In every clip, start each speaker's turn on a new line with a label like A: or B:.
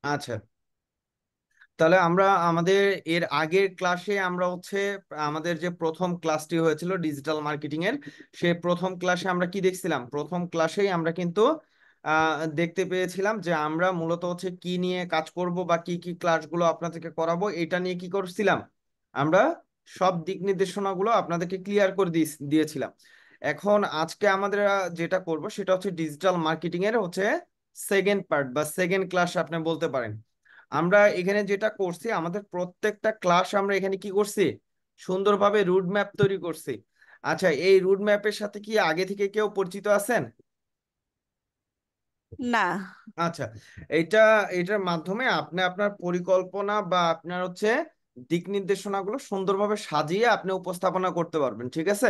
A: আচ্ছা, তাহলে আমরা আমাদের এর আগের ক্লাসে আমরা হচ্ছে আমাদের যে প্রথম ক্লাসটি হয়েছিল ডিজিটাল মার্কেটিং এর, সেই প্রথম ক্লাসে আমরা কি দেখছিলাম? প্রথম ক্লাসেই আমরা কিন্তু দেখতে পেয়েছিলাম যে আমরা মূলত হচ্ছে কি নিয়ে কাজ করব বা কি কি ক্লাসগুলো আপনাদেরকে করাবো এটা নিয়ে কি করছিলাম আমরা, সব দিক নির্দেশনাগুলো আপনাদেরকে ক্লিয়ার করে দিয়েছিলাম। এখন আজকে আমাদের যেটা করব সেটা হচ্ছে ডিজিটাল মার্কেটিং এর হচ্ছে সেকেন্ড পার্ট বা সেকেন্ড ক্লাস আপনি বলতে পারেন। আমরা এখানে যেটা করছি, আমাদের প্রত্যেকটা ক্লাস আমরা এখানে কি করছি, সুন্দরভাবে রুট ম্যাপ তৈরি করছি। আচ্ছা, এই রুট ম্যাপের সাথে কি আগে থেকে কেউ পরিচিত আছেন?
B: না।
A: আচ্ছা, এইটা এটার মাধ্যমে আপনি আপনার পরিকল্পনা বা আপনার হচ্ছে দিক নির্দেশনাগুলো সুন্দরভাবে সাজিয়ে আপনি উপস্থাপনা করতে পারবেন, ঠিক আছে?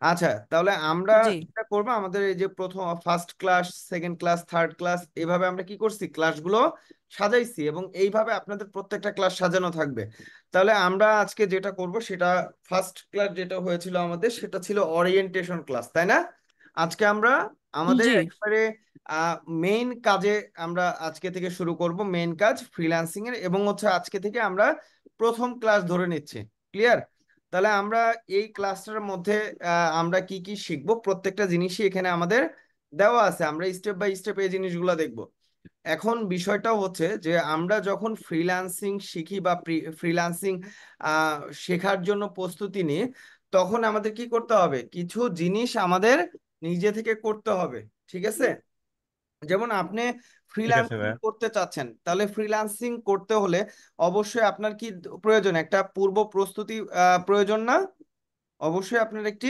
A: আচ্ছা, তাহলে আমরা
B: জি
A: যেটা করবো, আমাদের এই যে প্রথম first class, second class, third class, এইভাবে আমরা কি করছি, ক্লাসগুলো সাজাইছি এবং এইভাবে আপনাদের প্রত্যেকটা ক্লাস সাজানো থাকবে। তাহলে আমরা আজকে যেটা করব সেটা, ফার্স্ট ক্লাস যেটা হয়েছিল আমাদের সেটা ছিল ওরিয়েন্টেশন ক্লাস, তাই না? আজকে আমরা আমাদের
B: জি
A: একবারে মেইন কাজে আমরা আজকে থেকে শুরু করব, মেইন কাজ ফ্রিল্যান্সিং এর, এবং হচ্ছে আজকে থেকে আমরা প্রথম ক্লাস ধরে নিচ্ছি। ক্লিয়ার? তাহলে আমরা এই ক্লাসটার মধ্যে আমরা কি কি শিখবো, প্রত্যেকটা জিনিসই এখানে আমাদের দেওয়া আছে, আমরা স্টেপ বাই স্টেপ এই জিনিসগুলো দেখব। এখন বিষয়টা হচ্ছে যে আমরা যখন ফ্রিল্যান্সিং শিখি বা ফ্রিল্যান্সিং শেখার জন্য প্রস্তুতি নিই, তখন আমাদের কি করতে হবে, কিছু জিনিস আমাদের নিজে থেকে করতে হবে, ঠিক আছে? যেমন আপনি
C: ঠিক আছে
A: ফ্রিল্যান্সিং
C: ভাই।
A: করতে চাচ্ছেন, তাহলে ফ্রিল্যান্সিং করতে হলে অবশ্যই আপনার কি প্রয়োজন, একটা পূর্ব প্রস্তুতি প্রয়োজন না? অবশ্যই আপনার একটি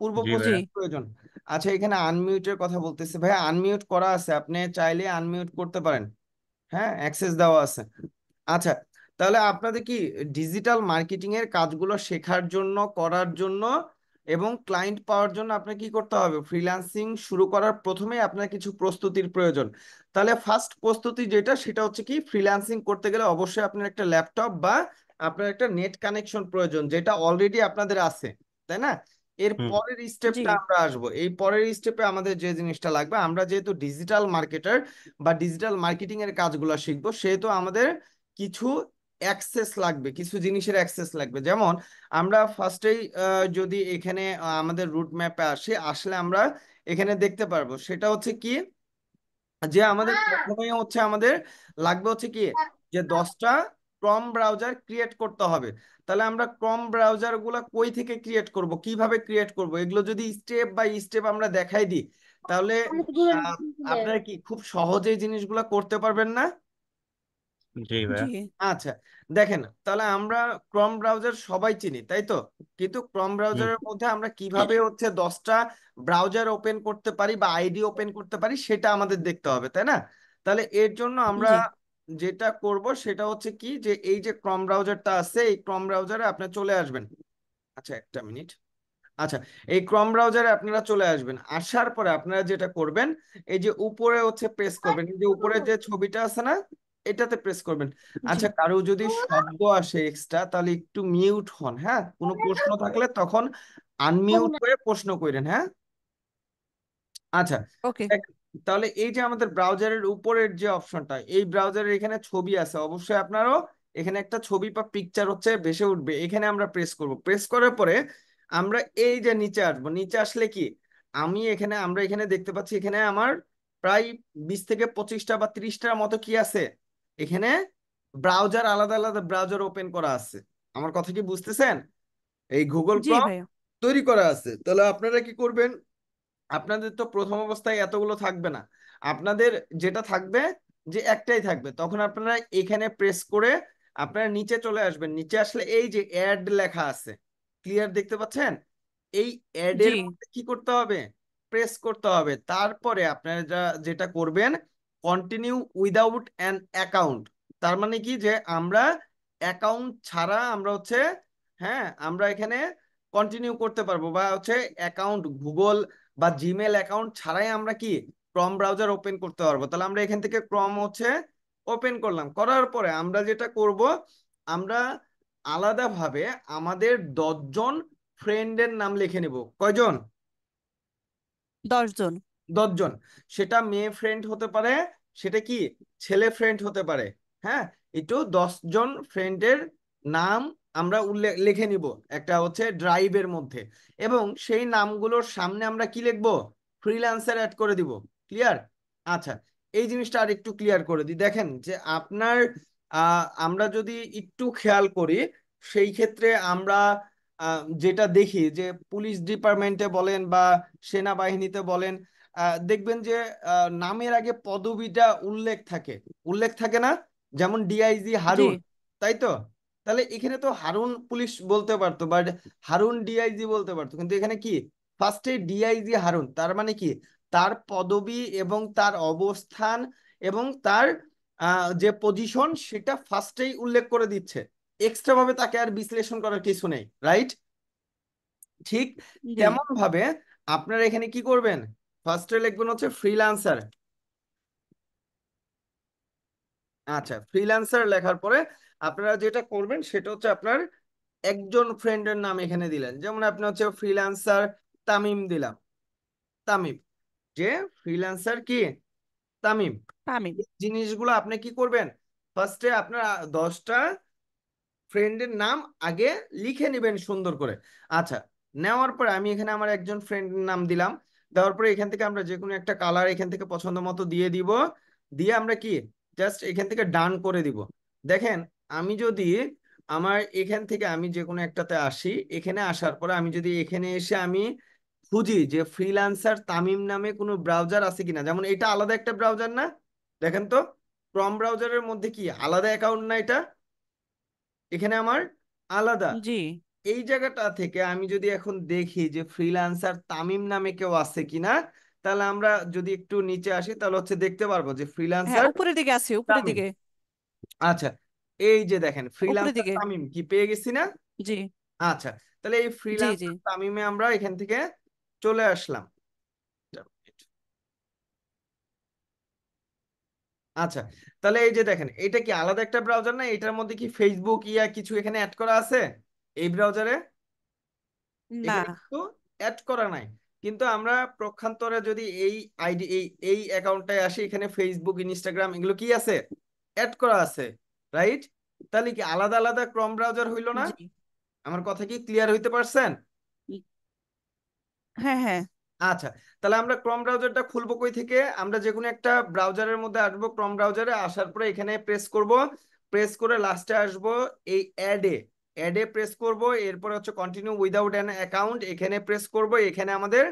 A: পূর্ব
C: জি
B: জি
C: ভাইয়া।
A: প্রস্তুতি প্রয়োজন। আচ্ছা, এখানে আনমিউটের কথা বলতেছে ভাই, আনমিউট করা আছে, আপনি চাইলে আনমিউট করতে পারেন, হ্যাঁ, অ্যাক্সেস দেওয়া আছে। আচ্ছা, তাহলে আপনাদের কি ডিজিটাল মার্কেটিং এর কাজগুলো শেখার জন্য, করার জন্য এবং ক্লায়েন্ট পাওয়ার জন্য আপনার কি করতে হবে, ফ্রিল্যান্সিং শুরু করার প্রথমেই আপনার কিছু প্রস্তুতির প্রয়োজন। তাহলে ফার্স্ট প্রস্তুতি যেটা, সেটা হচ্ছে কি, ফ্রিল্যান্সিং করতে গেলে অবশ্যই আপনার একটা ল্যাপটপ বা আপনার একটা নেট কানেকশন প্রয়োজন, যেটা অলরেডি আপনাদের আছে, তাই না? এর
C: হুম।
A: পরের
B: জি
A: স্টেপটা আমরা আসবো, এই পরের স্টেপে আমাদের যে জিনিসটা লাগবে, আমরা যেহেতু ডিজিটাল মার্কেটার বা ডিজিটাল মার্কেটিং এর কাজগুলো শিখবো, সেহেতু আমাদের কিছু অ্যাক্সেস লাগবে, কিছু জিনিসের অ্যাক্সেস লাগবে। যেমন আমরা ফার্স্টেই যদি এখানে আমাদের রুট ম্যাপে আসলে আমরা এখানে দেখতে পারবো, সেটা হচ্ছে কি, যে আমাদের প্রথমেই হচ্ছে আমাদের লাগবে হচ্ছে কি, যে 10টা ক্রম ব্রাউজার ক্রিয়েট করতে হবে। তাহলে আমরা ক্রম ব্রাউজার গুলা কই থেকে ক্রিয়েট করব, কিভাবে ক্রিয়েট করব, এগুলো যদি স্টেপ বাই স্টেপ আমরা দেখাই দিই, তাহলে আহ, আপনারা কি খুব সহজেই জিনিসগুলা করতে পারবেন না?
C: জি ভাইয়া।
B: জি
A: আচ্ছা, দেখেন, তাহলে আমরা ক্রম ব্রাউজার সবাই চিনি, তাই তো? কিন্তু ক্রম
C: হুম।
A: ব্রাউজারের মধ্যে আমরা কিভাবে হচ্ছে 10টা ব্রাউজার ওপেন করতে পারি বা আইডি ওপেন করতে পারি, সেটা আমাদের দেখতে হবে, তাই না? তাহলে এর জন্য আমরা
B: জি
A: যেটা করব সেটা হচ্ছে কি, যে এই যে ক্রম ব্রাউজারটা আছে, এই ক্রম ব্রাউজারে আপনি চলে আসবেন। আচ্ছা, একটা মিনিট। আচ্ছা, এই ক্রম ব্রাউজারে আপনারা চলে আসবেন, আসার পরে আপনারা যেটা করবেন, এই যে উপরে হচ্ছে প্রেস করবেন, এই যে উপরে যে ছবিটা আছে না, এটাতে প্রেস করবেন।
B: জি
A: আচ্ছা, কারো যদি শব্দ আসে এক্সট্রা, তাহলে একটু মিউট হন, হ্যাঁ, কোনো প্রশ্ন থাকলে তখন আনমিউট হয়ে প্রশ্ন করেন, হ্যাঁ। আচ্ছা,
B: ওকে
A: দেখ, তাহলে এই যে আমাদের ব্রাউজারের উপরের যে অপশনটা, এই ব্রাউজারের এখানে ছবি আছে, অবশ্যই আপনারও এখানে একটা ছবি বা পিকচার হচ্ছে ভেসে উঠবে, এখানে আমরা প্রেস করব, প্রেস করার পরে আমরা এই যে নিচে আসবো, নিচে আসলে কি, আমরা এখানে দেখতে পাচ্ছি, এখানে আমার প্রায় 20 থেকে 25টা বা 30টার মতো কি আছে, এখানে ব্রাউজার, আলাদা আলাদা ব্রাউজার ওপেন করা আছে। আমার কথা কি বুঝতেছেন? এই গুগল
B: জি
A: ক্রম
B: ভাইয়া
A: তৈরি করা আছে। তাহলে আপনারা কি করবেন, আপনাদের তো প্রথম অবস্থায় এতগুলো থাকবে না, আপনাদের যেটা থাকবে, যে একটাই থাকবে, তখন আপনারা এখানে প্রেস করে আপনারা নিচে চলে আসবেন। নিচে আসলে এই যে অ্যাড লেখা আছে, ক্লিয়ার দেখতে পাচ্ছেন? এই অ্যাড
B: জি
A: এর মধ্যে কি করতে হবে, প্রেস করতে হবে। তারপরে আপনারা যেটা করবেন, কন্টিনিউ উইদাউট অ্যান অ্যাকাউন্ট। তার মানে কি, যে আমরা অ্যাকাউন্ট ছাড়া আমরা হচ্ছে, হ্যাঁ, আমরা এখানে কন্টিনিউ করতে পারবো, বা হচ্ছে অ্যাকাউন্ট, গুগল বা জিমেল অ্যাকাউন্ট ছাড়াই আমরা কি ক্রম ব্রাউজার ওপেন করতে পারবো। তাহলে আমরা এখান থেকে ক্রম হচ্ছে ওপেন করলাম, করার পরে আমরা যেটা করব, আমরা আলাদাভাবে আমাদের 10জন ফ্রেন্ডের নাম লিখে নিব। কয়জন?
B: 10 জন।
A: 10জন। সেটা মেয়ে ফ্রেন্ড হতে পারে, সেটা কি ছেলে ফ্রেন্ড হতে পারে, হ্যাঁ, একটু 10 জন ফ্রেন্ডের নাম আমরা উল্লেখ লিখে নিব একটা হচ্ছে ড্রাইভের মধ্যে, এবং সেই নামগুলোর সামনে আমরা কি লিখবো, ফ্রিল্যান্সার অ্যাড করে দিব। ক্লিয়ার? আচ্ছা, এই জিনিসটা আর একটু ক্লিয়ার করে দিই। দেখেন যে আপনার আমরা যদি একটু খেয়াল করি, সেই ক্ষেত্রে আমরা যেটা দেখি যে পুলিশ ডিপার্টমেন্টে বলেন বা সেনাবাহিনীতে বলেন, দেখবেন যে নামের আগে পদবিটা উল্লেখ থাকে, উল্লেখ থাকে না? যেমন ডিআইজি
B: জি
A: হারুন, তাই তো? তাহলে এখানে তো হারুন পুলিশ বলতে পারতো, বাট হারুন ডিআইজি বলতে পারতো, কিন্তু এখানে কি ফার্স্টে ডিআইজি হারুন, তার মানে কি তার পদবি এবং তার অবস্থান এবং তার যে পজিশন সেটা ফার্স্টেই উল্লেখ করে দিচ্ছে। এক্সট্রা ভাবে তাকে আর বিশ্লেষণ করার কিছু নেই, রাইট? ঠিক
B: জি
A: তেমন ভাবে আপনারা এখানে কি করবেন, ফার্স্টে লিখবেন হচ্ছে ফ্রিল্যান্সার। আচ্ছা, ফ্রিল্যান্সার লেখার পরে আপনারা যেটা করবেন সেটা হচ্ছে আপনার একজন ফ্রেন্ডের নাম এখানে দিলেন, যেমন আপনি হচ্ছে ফ্রিল্যান্সার তামিম দিলাম। তামিম, যে ফ্রিল্যান্সার কি তামিম।
B: তামিম।
A: এই জিনিসগুলো আপনি কি করবেন, ফার্স্টে আপনার 10টা ফ্রেন্ডের নাম আগে লিখে নেবেন সুন্দর করে। আচ্ছা, নেওয়ার পরে আমি এখানে আমার একজন ফ্রেন্ডের নাম দিলাম। দেওয়ার পরে এখান থেকে আমরা যে কোনো একটা কালার এখান থেকে পছন্দ মতো দিয়ে দিব। দিয়ে আমরা কি জাস্ট এখান থেকে ডান করে দিব। দেখেন, আমি যদি আমার এখান থেকে আমি যে কোনো একটাতে আসি, এখানে আসার পরে আমি যদি এখানে এসে আমি খুঁজি যে ফ্রিল্যান্সার তামিম নামে কোনো ব্রাউজার আছে কিনা, যেমন এটা আলাদা একটা ব্রাউজার না? দেখেন তো, ক্রম ব্রাউজারের মধ্যে কি আলাদা অ্যাকাউন্ট না এটা? এখানে আমার আলাদা।
B: জি
A: এই জায়গাটা থেকে আমি যদি এখন দেখি যে ফ্রিল্যান্সার তামিম নামে কেউ আছে কিনা, তাহলে আমরা যদি একটু নিচে আসি তাহলে হচ্ছে দেখতে পারবো যে
B: হ্যাঁ,
A: ফ্রিল্যান্সার
B: উপরের দিকে আছে, উপরের
A: তামিম।
B: দিকে।
A: আচ্ছা, এই যে দেখেন
B: উপরের
A: ফ্রিল্যান্সার
B: দিকে।
A: তামিম কি পেয়ে গেছি না?
B: জি
A: আচ্ছা, তাহলে এই
B: জি জি।
A: ফ্রিল্যান্সার তামিমে আমরা এখান থেকে চলে আসলাম। আচ্ছা, তাহলে এই যে দেখেন এটা কি আলাদা একটা ব্রাউজার না? এটার মধ্যে কি ফেসবুক ইয়া কিছু এখানে অ্যাড করা আছে এই ব্রাউজারে?
B: না।
A: এখানে কিন্তু অ্যাড করা নাই। কিন্তু আমরা পক্ষান্তরে যদি এই আইডি এই এই অ্যাকাউন্টটায় আসি, এখানে ফেসবুক ইনস্টাগ্রাম এগুলো কি আছে, অ্যাড করা আছে, রাইট? তাহলে কি আলাদা আলাদা ক্রম ব্রাউজার হইলো না?
B: জি।
A: আমার কথা কি ক্লিয়ার হইতে পারছেন?
B: হ্যাঁ হ্যাঁ।
A: আচ্ছা, তাহলে আমরা ক্রম ব্রাউজারটা খুলবো কই থেকে, আমরা যে কোনো একটা ব্রাউজারের মধ্যে আসবো, ক্রম ব্রাউজারে আসার পরে এখানে প্রেস করব, প্রেস করে লাস্টে আসবো এই অ্যাডে, অ্যাডে প্রেস করব, এরপরে হচ্ছে কন্টিনিউ উইদাউট অ্যান অ্যাকাউন্ট এখানে প্রেস করব, এখানে আমাদের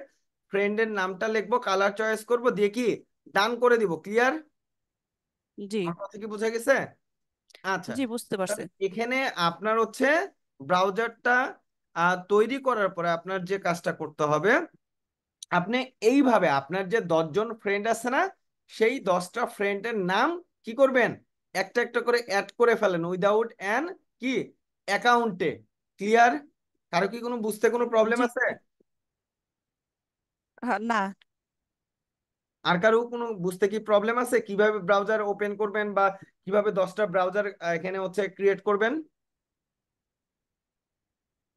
A: ফ্রেন্ডের নামটা লিখবো, কালার চয়েস করব, দিয়ে কি ডান করে দিব। ক্লিয়ার?
B: জি
A: আমার কথা কি বোঝা গেছে? আচ্ছা,
B: জি, বুঝতে পারছি।
A: তাহলে এখানে আপনার হচ্ছে ব্রাউজারটা তৈরি করার পরে আপনার যে কাজটা করতে হবে, আপনি এইভাবে আপনার যে 10 জন ফ্রেন্ড আছে না, সেই 10টা ফ্রেন্ডের নাম কি করবেন, একটা একটা করে অ্যাড করে ফেলেন উইদাউট অ্যান কি অ্যাকাউন্টে। ক্লিয়ার? কারো কি কোনো বুঝতে কোনো প্রবলেম
B: জি।
A: আছে?
B: হ্যাঁ, না।
A: আর কারো কোনো বুঝতে কি প্রবলেম আছে কিভাবে ব্রাউজার ওপেন করবেন বা কিভাবে 10টা ব্রাউজার এখানে হচ্ছে ক্রিয়েট করবেন?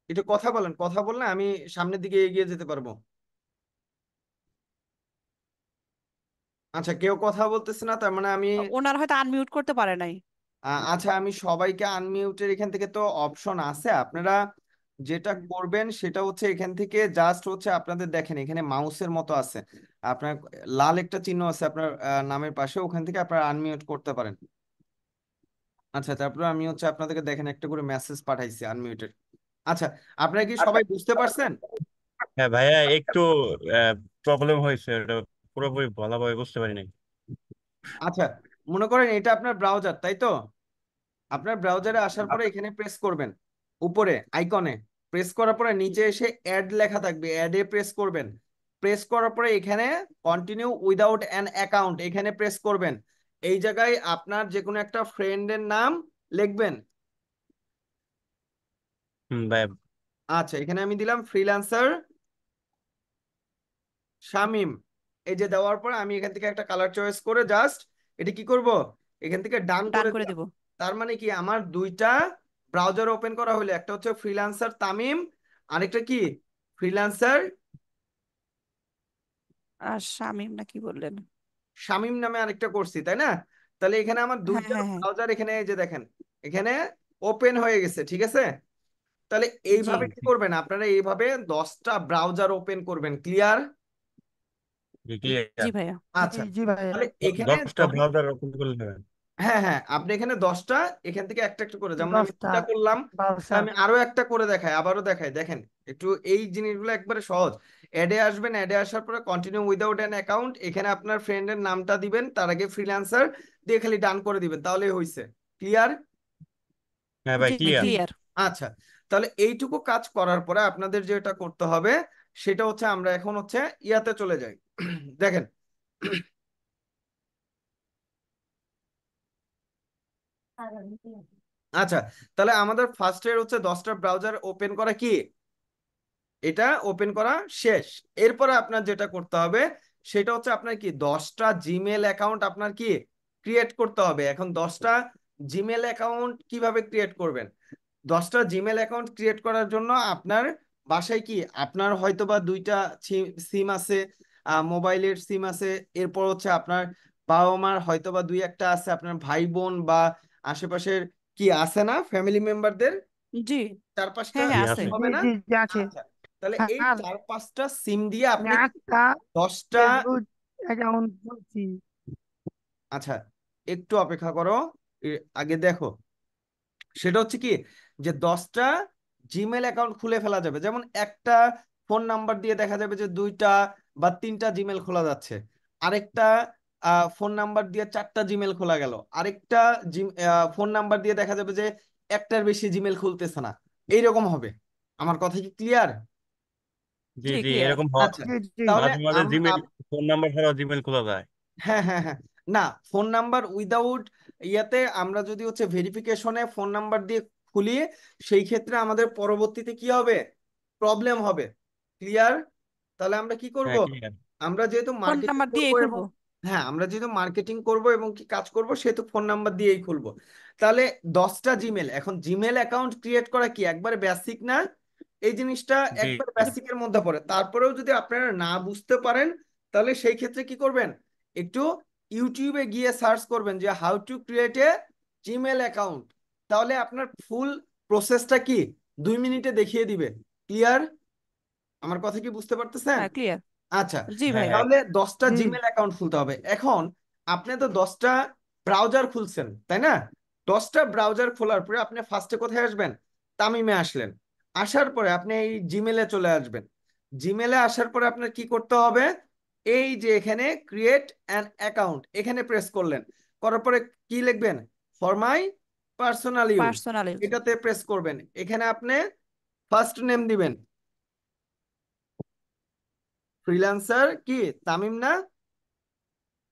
A: একটু কথা বলেন, কথা বললে আমি সামনের দিকে এগিয়ে যেতে পারবো। আচ্ছা, কেউ কথা বলতেছে না, তার মানে আমি
B: ওনার হয়তো আনমিউট করতে পারে নাই।
A: আচ্ছা, আমি সবাইকে আনমিউটের এখান থেকে তো অপশন আছে, আপনারা যেটা
B: হুম।
A: করবেন সেটা হচ্ছে এখান থেকে জাস্ট হচ্ছে আপনাদের দেখেন এখানে মাউসের মতো আছে, আপনার লাল একটা চিহ্ন আছে আপনার নামের পাশে, ওখান থেকে আপনারা আনমিউট করতে পারেন। আচ্ছা, তারপরে আমি হচ্ছে আপনাদেরকে দেখেন একটা করে মেসেজ পাঠাইছি আনমিউটের। আচ্ছা, আপনারা কি
B: আচ্ছা।
A: সবাই বুঝতে পারছেন?
C: হ্যাঁ ভাইয়া, একটু প্রবলেম হয়েছে, ওটা পুরোপুরি ভালোভাবে বুঝতে পারি নাই।
A: আচ্ছা, মনে করেন এটা আপনার ব্রাউজার, তাই তো? আপনার ব্রাউজারে আসার পরে এখানে প্রেস করবেন, উপরে আইকনে প্রেস করার পরে নিচে এসে অ্যাড লেখা থাকবে, অ্যাডে প্রেস করবেন। প্রেস করার পরে এখানে কন্টিনিউ উইদাউট অ্যান অ্যাকাউন্ট এখানে প্রেস করবেন। এই জায়গায় আপনার যে কোনো একটা ফ্রেন্ডের নাম লিখবেন।
C: ভাইয়া।
A: আচ্ছা, এখানে আমি দিলাম ফ্রিল্যান্সার শামিম। এই যে দেওয়ার পর আমি এখান থেকে একটা কালার চয়েস করে জাস্ট এটা কি করব, এখান থেকে ডান
B: ডান
A: করে
B: করে
A: দিলাম।
B: দেব।
A: তার মানে কি আমার দুইটা ব্রাউজার ওপেন করা হলো, একটা হচ্ছে ফ্রিল্যান্সার তামিম, আরেকটা কি ফ্রিল্যান্সার
B: আর শামিম না কি বললেন?
A: শামিম নামে আরেকটা করছি, তাই না? তাহলে এখানে আমার
B: হ্যাঁ
A: দুইটা
B: হ্যাঁ হ্যাঁ
A: ব্রাউজার এখানে এই যে দেখেন এখানে ওপেন হয়ে গেছে, ঠিক আছে। তাহলে
B: জি
A: এইভাবে কি করবেন আপনারা, এইভাবে 10টা ব্রাউজার ওপেন করবেন, ক্লিয়ার?
B: জি
C: ক্লিয়ার।
B: ভাইয়া।
A: আচ্ছা,
D: জি ভাইয়া।
A: তাহলে এখানে
C: 10টা ব্রাউজার ওপেন করলে হবে?
A: হ্যাঁ হ্যাঁ, আপনি এখানে 10টা এখান থেকে একটা একটা করে, যেমন আমি
D: 10টা
A: দুটা করলাম, তা
D: ব্রাউজার।
A: আমি আরো একটা করে দেখাই, আবারও দেখাই, দেখেন একটু এই জিনিসগুলো একবারে সহজ। অ্যাডে আসবেন, অ্যাডে আসার পরে কন্টিনিউ উইদাউট অ্যান অ্যাকাউন্ট, এখানে আপনার ফ্রেন্ডের নামটা দিবেন, তার আগে ফ্রিল্যান্সার দিয়ে খালি ডান করে দিবেন, তাহলেই হয়েছে, ক্লিয়ার?
C: হ্যাঁ ভাই,
B: জি
C: ক্লিয়ার।
D: জি
B: ক্লিয়ার।
A: আচ্ছা, তাহলে এইটুকু কাজ করার পরে আপনাদের যেটা করতে হবে সেটা হচ্ছে, আমরা এখন হচ্ছে ইয়াতে চলে যাই। দেখেন, আচ্ছা, তাহলে আমাদের ফার্স্ট এর হচ্ছে 10টা ব্রাউজার ওপেন করা কি, এটা ওপেন করা শেষ। এরপরে আপনার যেটা করতে হবে সেটা হচ্ছে আপনার কি 10টা জিমেল অ্যাকাউন্ট আপনার কি ক্রিয়েট করতে হবে। এখন 10টা জিমেল অ্যাকাউন্ট কিভাবে ক্রিয়েট করবেন? 10টা জিমেল অ্যাকাউন্ট ক্রিয়েট করার জন্য আপনার বাসায় কি, আপনার হয়তোবা দুইটা সিম আছে, মোবাইলের সিম আছে, এরপর হচ্ছে আপনার বাবা মার হয়তোবা দুই একটা আছে, আপনার ভাই বোন বা আশেপাশের কি আছে না ফ্যামিলি মেম্বারদের
B: জি
A: চার পাঁচটা
B: হ্যাঁ
C: জি
B: হ্যাঁ
A: সিম
B: আছে।
C: আছে।
D: জি
A: হবে না?
D: জি জি আছে
A: আচ্ছা, তাহলে এই
D: স্যার।
A: 4-5টা সিম দিয়ে
D: আমি
A: আপনি
D: একটা
A: 10টা,
D: ফেসবুক অ্যাকাউন্ট খুলছি।
A: আচ্ছা একটু অপেক্ষা করো, আগে দেখো সেটা হচ্ছে কি, যে 10টা জিমেল অ্যাকাউন্ট খুলে ফেলা যাবে, যেমন একটা ফোন নাম্বার দিয়ে দেখা যাবে যে দুইটা বা তিনটা জিমেল খোলা যাচ্ছে, আরেকটা ফোন নাম্বার দিয়ে 4টা জিমেল খোলা গেল, আরেকটা ফোন নাম্বার দিয়ে দেখা যাবে যে একটার বেশি জিমেল খুলতেছে না, এইরকম হবে। আমার কথা কি ক্লিয়ার?
C: জি
B: জি
C: জি,
B: ক্লিয়ার।
C: এরকম হয়।
A: আচ্ছা,
D: জি জি
A: তাহলে
C: মাঝে মাঝে জিমেল, ফোন নাম্বার ছাড়াও জিমেল খোলা যায়।
A: হ্যাঁ হ্যাঁ হ্যাঁ, না ফোন নাম্বার উইদাউট ইয়াতে আমরা যদি হচ্ছে ভেরিফিকেশনে ফোন নাম্বার দিয়ে খুলি, সেই ক্ষেত্রে আমাদের পরবর্তীতে কি হবে, প্রবলেম হবে, ক্লিয়ার? তাহলে আমরা কি করব,
C: হ্যাঁ, ক্লিয়ার।
A: আমরা যেহেতু
B: ফোন
A: মার্কেটিং
B: নাম্বার
A: করব
B: দিয়েই
A: এবং
B: খুলবো।
A: হ্যাঁ আমরা যেহেতু মার্কেটিং করব এবং কি কাজ করব, সেহেতু ফোন নাম্বার দিয়েই খুলবো। তাহলে 10টা জিমেল, এখন জিমেল অ্যাকাউন্ট ক্রিয়েট করা কি একবারে বেসিক না? এই জিনিসটা
C: জি
A: একবার
C: জি
A: বেসিকের মধ্যে পড়ে, তারপরেও যদি আপনারা না বুঝতে পারেন তাহলে সেই ক্ষেত্রে কি করবেন, একটু ইউটিউবে গিয়ে সার্চ করবেন যে how to create a Gmail account, তাহলে আপনার ফুল প্রসেসটা কি 2 মিনিটে দেখিয়ে দিবে, ক্লিয়ার? আমার কথা কি বুঝতে পারতেছেন?
B: হ্যাঁ ক্লিয়ার।
A: আচ্ছা,
B: জি
C: হ্যাঁ
B: ভাইয়া।
C: হ্যাঁ।
A: তাহলে 10টা
D: জি
A: জিমেল অ্যাকাউন্ট খুলতে হবে। এখন আপনি তো 10টা ব্রাউজার খুলছেন তাই না? 10টা ব্রাউজার খোলার পরে আপনি ফার্স্টে কোথায় আসবেন, তামিমে আসলেন, আসার পরে আপনি এই জিমেলে চলে আসবেন, জিমেলে আসার পরে আপনার কি করতে হবে, এই যে এখানে ক্রিয়েট অ্যান অ্যাকাউন্ট এখানে প্রেস করলেন, করার পরে কি লিখবেন, for my personal use,
B: personal use.
A: এটাতে প্রেস করবেন, এখানে আপনি ফার্স্ট নেম দিবেন, ফ্রিল্যান্সার কি তামিম না?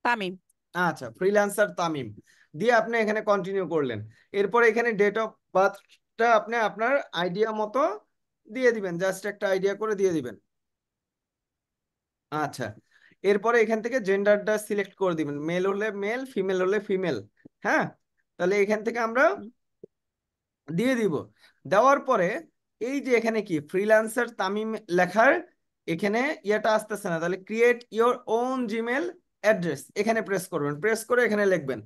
B: তামিম।
A: আচ্ছা, ফ্রিল্যান্সার তামিম দিয়ে আপনি এখানে কন্টিনিউ করলেন, এরপর এখানে ডেট অফ বার্থটা আপনি আপনার আইডিয়া মতো দিয়ে দিবেন, জাস্ট একটা আইডিয়া করে দিয়ে দিবেন। আচ্ছা, এরপরে এখান থেকে জেন্ডারটা সিলেক্ট করে দিবেন, মেল হলে মেল, ফিমেল হলে ফিমেল। হ্যাঁ, তাহলে এখান থেকে আমরা দিয়ে দিব, দেওয়ার পরে এই যে এখানে কি ফ্রিল্যান্সার তামিম লেখার এখানে ইয়েটা আসতেছে না, তাহলে create your own Gmail address এখানে প্রেস করবেন, প্রেস করে এখানে লিখবেন।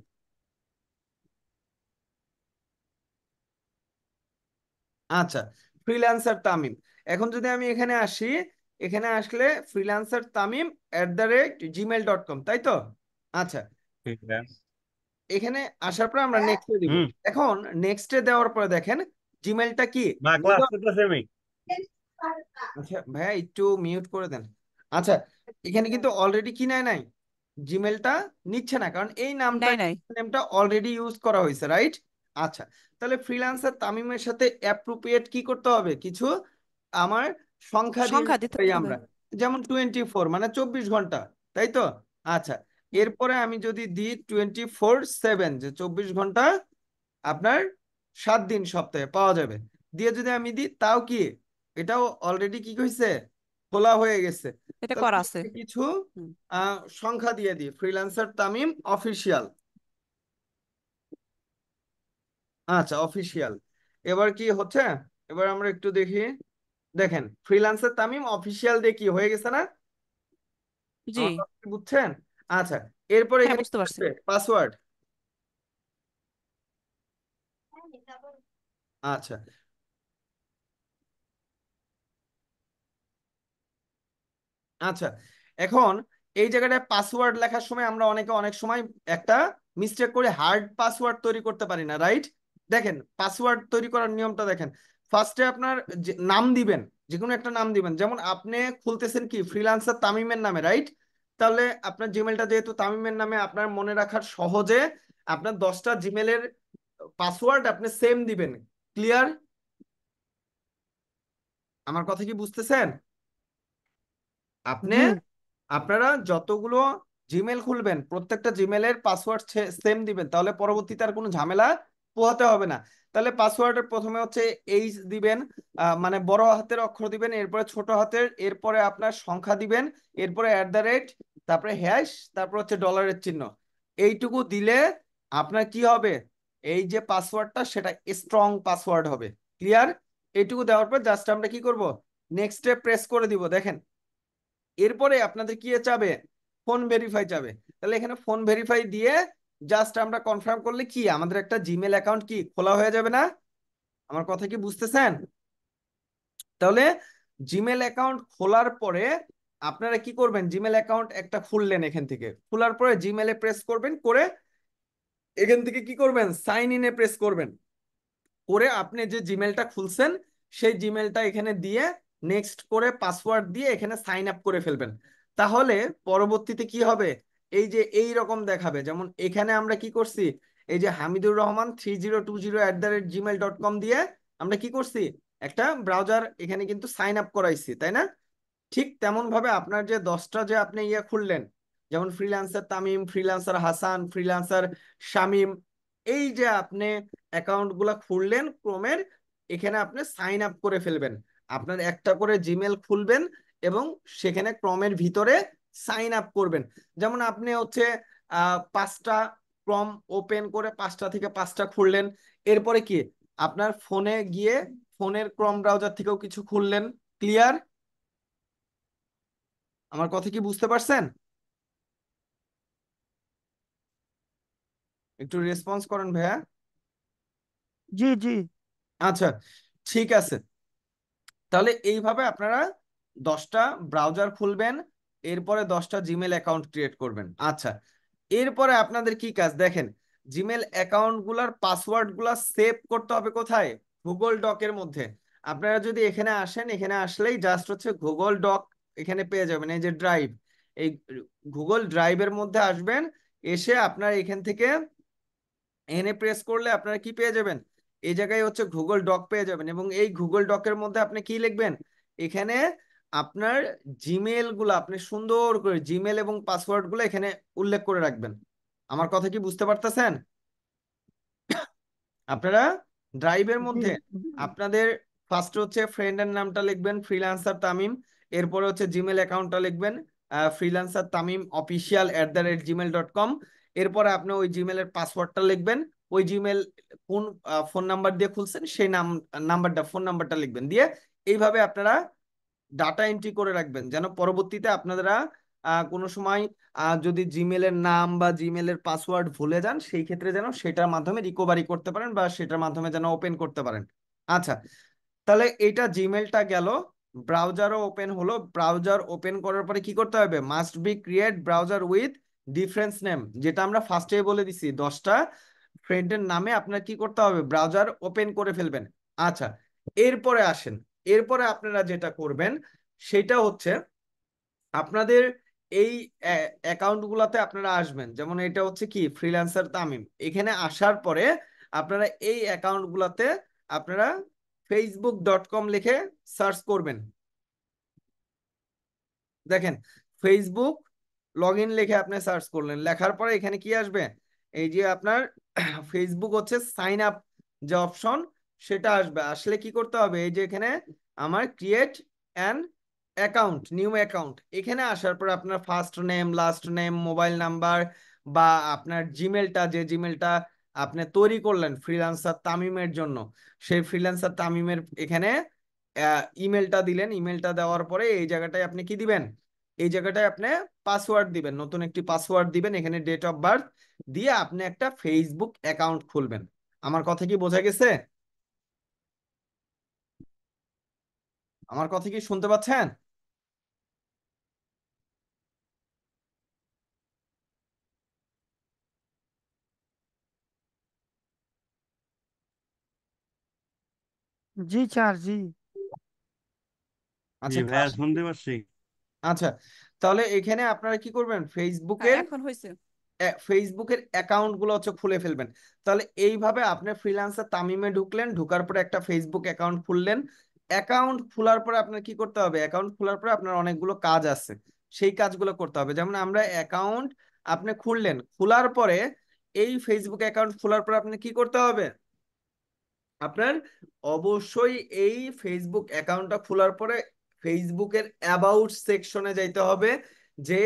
A: আচ্ছা, ফ্রিল্যান্সার তামিম, এখন যদি আমি এখানে আসি, এখানে আসলে ফ্রিল্যান্সার তামিম @gmail.com, তাই তো? আচ্ছা,
C: ঠিক আছে।
A: এখানে আসার পর আমরা নেক্সটে দিব।
C: হুম।
A: এখন নেক্সটে দেওয়ার পরে দেখেন জিমেলটা কি,
C: মা, ক্লাস করতেছি আমি।
A: আচ্ছা ভাইয়া একটু মিউট করে দেন। আচ্ছা, এখানে কিন্তু অলরেডি কি নাই নাই জিমেলটা নিচ্ছে না, কারণ এই নামটা
B: নাই নাই।
A: নেমটা অলরেডি ইউজ করা হয়েছে, রাইট? আচ্ছা, তাহলে ফ্রিল্যান্সার তামিমের সাথে অ্যাপ্রোপ্রিয়েট কি করতে হবে, কিছু আমার সংখ্যা দিয়ে
B: সংখ্যা
A: দিতে
B: দিতে
A: পারি
B: হবে।
A: আমরা, যেমন 24 মানে 24 ঘন্টা, তাই তো? আচ্ছা,
B: হুম,
A: এরপরে আমি যদি দিই 24/7, যে 24 ঘন্টা আপনার 7 দিন সপ্তাহে পাওয়া যাবে, দিয়ে যদি আমি দিই তাও কি এটাও অলরেডি কি হয়েছে, খোলা হয়ে গেছে।
B: এটা
A: তাহলে
B: করা
A: আমি
B: আছে।
A: কিছু
B: হুম,
A: সংখ্যা দিয়ে দিই, ফ্রিল্যান্সার তামিম অফিসিয়াল। আচ্ছা, অফিসিয়াল, এবার কি হচ্ছে, এবার আমরা একটু দেখি, দেখেন ফ্রিল্যান্সার তামিম অফিসিয়াল দিয়ে কি হয়ে গেছে না?
B: জি
A: আমার কথা কি বুঝছেন? আচ্ছা, এরপরে
B: হ্যাঁ
A: এখানে
B: বুঝতে পারছি।
A: পাসওয়ার্ড, আচ্ছা আচ্ছা, এখন এই জায়গাটায় পাসওয়ার্ড লেখার সময় আমরা অনেকে অনেক সময় একটা মিস্টেক করে হার্ড পাসওয়ার্ড তৈরি করতে পারি না, রাইট? দেখেন পাসওয়ার্ড তৈরি করার নিয়মটা দেখেন। ফার্স্টে আপনার নাম দিবেন, যে কোনো একটা নাম দিবেন। যেমন আপনি খুলতেছেন কি ফ্রিল্যান্সার তামিমের নামে, রাইট? তাহলে আপনার জিমেলটা যেহেতু তামিমের নামে, আপনার মনে রাখার সহজে আপনার 10টা জিমেলের পাসওয়ার্ড আপনি সেম দিবেন। ক্লিয়ার? আমার কথা কি বুঝতেছেন আপনি?
D: জি
A: আপনারা যতগুলো জিমেল খুলবেন প্রত্যেকটা জিমেলের পাসওয়ার্ড সেম দিবেন, তাহলে পরবর্তীতে আর কোনো ঝামেলা পোহাতে হবে না। তাহলে পাসওয়ার্ডের প্রথমে হচ্ছে এইচ দিবেন, মানে বড় হাতের অক্ষর দিবেন, এরপরে ছোট হাতের, এরপরে আপনার সংখ্যা দিবেন, এরপরে @, তারপরে হ্যাশ, তারপর হচ্ছে ডলারের চিহ্ন। এইটুকু দিলে আপনার কি হবে, এই যে পাসওয়ার্ডটা সেটা স্ট্রং পাসওয়ার্ড হবে। ক্লিয়ার? এইটুকু দেওয়ার পর জাস্ট আমরা কি করব, নেক্সটে প্রেস করে দিব। দেখেন এরপরে আপনাদের কি চাবে, ফোন ভেরিফাই চাবে। তাহলে এখানে ফোন ভেরিফাই দিয়ে জাস্ট আমরা কনফার্ম করলে কি আমাদের একটা জিমেল অ্যাকাউন্ট কি খোলা হয়ে যাবে না? আমার কথা কি বুঝতেছেন? তাহলে জিমেল অ্যাকাউন্ট খোলার পরে আপনারা কি করবেন, জিমেল অ্যাকাউন্ট একটা খুললেন, এখান থেকে খোলার পরে জিমেলে প্রেস করবেন, করে এখান থেকে কি করবেন, সাইন ইনে প্রেস করবেন। করে আপনি যে জিমেলটা খুলছেন সেই জিমেলটা এখানে দিয়ে নেক্সট করে পাসওয়ার্ড দিয়ে এখানে সাইন আপ করে ফেলবেন। তাহলে পরবর্তীতে কি হবে, এই যে এই রকম দেখাবে। যেমন এখানে আমরা কি করছি, এই যে hamidurrahman3020@gmail.com দিয়ে আমরা কি করছি, একটা ব্রাউজার এখানে কিন্তু সাইন আপ করাইছি, তাই না? ঠিক তেমন ভাবে আপনার যে 10টা যে আপনি খুললেন, যেমন freelancer Tamim, freelancer Hasan, freelancer Shamim, এই যে আপনি অ্যাকাউন্ট গুলা খুললেন ক্রোমের, এখানে আপনি সাইন আপ করে ফেলবেন। আপনার একটা করে জিমেল খুলবেন এবং সেখানে ক্রমের ভিতরে সাইন আপ করবেন। যেমন আপনি হচ্ছে 5টা ক্রম ওপেন করে 5টা থেকে 5টা খুললেন, এরপরে কি আপনার ফোনে গিয়ে ফোনের ক্রম ব্রাউজার থেকেও কিছু খুললেন। ক্লিয়ার? আমার কথা কি বুঝতে পারছেন? একটু রেসপন্স করেন ভাইয়া।
D: জি জি
A: আচ্ছা ঠিক আছে, তাহলে এইভাবে আপনারা 10টা ব্রাউজার খুলবেন, এরপরে 10টা জিমেল অ্যাকাউন্ট ক্রিয়েট করবেন। আচ্ছা, এরপরে আপনাদের কি কাজ দেখেন, জিমেল অ্যাকাউন্ট গুলার পাসওয়ার্ড গুলা সেভ করতে হবে কোথায়, গুগল ডকের মধ্যে। আপনারা যদি এখানে আসেন, এখানে আসলেই জাস্ট হচ্ছে গুগল ডক এখানে পেয়ে যাবেন, এই যে ড্রাইভ, এই গুগল ড্রাইভের মধ্যে আসবেন। এসে আপনার এখান থেকে এনে প্রেস করলে আপনারা কি পেয়ে যাবেন, এই জায়গায় হচ্ছে গুগল ডক পেয়ে যাবেন। এবং এই গুগল ডকের মধ্যে আপনি কি লিখবেন, এখানে আপনার জিমেল গুলো আপনি সুন্দর করে জিমেল এবং পাসওয়ার্ড গুলো এখানে উল্লেখ করে রাখবেন। আমার কথা কি বুঝতে পারতেছেন? আপনারা ড্রাইভের
D: জি
A: মধ্যে আপনাদের ফার্স্ট হচ্ছে ফ্রেন্ডের নামটা লিখবেন ফ্রিল্যান্সার তামিম, এরপরে হচ্ছে জিমেল অ্যাকাউন্টটা লিখবেন ফ্রিল্যান্সার তামিম official@gmail.com। এরপরে আপনি ওই জিমেলের পাসওয়ার্ডটা লিখবেন, ওই জিমেল কোন ফোন নাম্বার দিয়ে খুলছেন সেই নাম্বারটা ফোন নাম্বারটা লিখবেন, দিয়ে এইভাবে আপনারা ডাটা এন্ট্রি করে রাখবেন, যেন পরবর্তীতে আপনারা কোনো সময় যদি জিমেলের নাম বা জিমেলের পাসওয়ার্ড ভুলে যান, সেই ক্ষেত্রে যেন সেটার মাধ্যমে রিকভারি করতে পারেন বা সেটার মাধ্যমে যেন ওপেন করতে পারেন। আচ্ছা, তাহলে এটা জিমেলটা গেল। ব্রাউজারও ওপেন হলো, ব্রাউজার ওপেন করার পরে কি করতে হবে, must be create browser with difference name, যেটা আমরা ফার্স্টে বলে দিছি 10টা ফ্রেন্ডের নামে আপনার কি করতে হবে, ব্রাউজার ওপেন করে ফেলবেন। আচ্ছা, এরপরে আসেন, এরপরে আপনারা যেটা করবেন সেটা হচ্ছে আপনাদের এই অ্যাকাউন্ট গুলাতে আপনারা আসবেন। যেমন এটা হচ্ছে কি ফ্রিল্যান্সার তামিম, এখানে আসার পরে আপনারা এই অ্যাকাউন্ট গুলাতে আপনারা facebook.com লিখে সার্চ করবেন। দেখেন ফেসবুক লগ ইন লিখে আপনি সার্চ করলেন, লেখার পরে এখানে কি আসবে, এই যে আপনার ফেসবুক হচ্ছে সাইন আপ যে অপশন সেটা আসবে। আসলে কি করতে হবে, এই যে এখানে আমার create an account, new account, এখানে আসার পর আপনার first name, last name, mobile number বা আপনার জিমেলটা, যে জিমেলটা আপনি তৈরি করলেন ফ্রিল্যান্সার তামিমের জন্য, সেই ফ্রিল্যান্সার তামিমের এখানে ইমেলটা দিলেন। ইমেলটা দেওয়ার পরে এই জায়গাটায় আপনি কি দিবেন, এই জায়গাটায় আপনি পাসওয়ার্ড দিবেন, নতুন একটি পাসওয়ার্ড দিবেন, এখানে ডেট অফ বার্থ দিয়ে আপনি একটা ফেসবুক অ্যাকাউন্ট খুলবেন। আমার কথা কি বোঝা গেছে? আমার কথা কি শুনতে পাচ্ছেন?
D: জি স্যার, জি।
C: জি
A: আচ্ছা
C: ভাইয়া
A: ক্লাস,
C: শুনতে পাচ্ছি।
A: আচ্ছা তাহলে এখানে আপনারা কি করবেন,
B: হ্যাঁ,
A: ফেসবুকের
B: এখন হয়েছে।
A: ফেসবুকের অ্যাকাউন্ট গুলো হচ্ছে খুলে ফেলবেন। তাহলে এইভাবে আপনি ফ্রিল্যান্সার তামিমে ঢুকলেন, ঢুকার পরে একটা ফেসবুক অ্যাকাউন্ট খুললেন। অ্যাকাউন্ট খোলার পরে আপনার কি করতে হবে, অ্যাকাউন্ট খোলার পরে আপনার অনেকগুলো কাজ আছে, সেই কাজগুলো করতে হবে। যেমন আমরা অ্যাকাউন্ট আপনি খুললেন, খোলার পরে এই ফেসবুক অ্যাকাউন্ট খোলার পরে আপনি কি করতে হবে, আপনার অবশ্যই এই ফেসবুক অ্যাকাউন্টটা খোলার পরে ফেসবুকের অ্যাবাউট সেকশনে যাইতে হবে, যে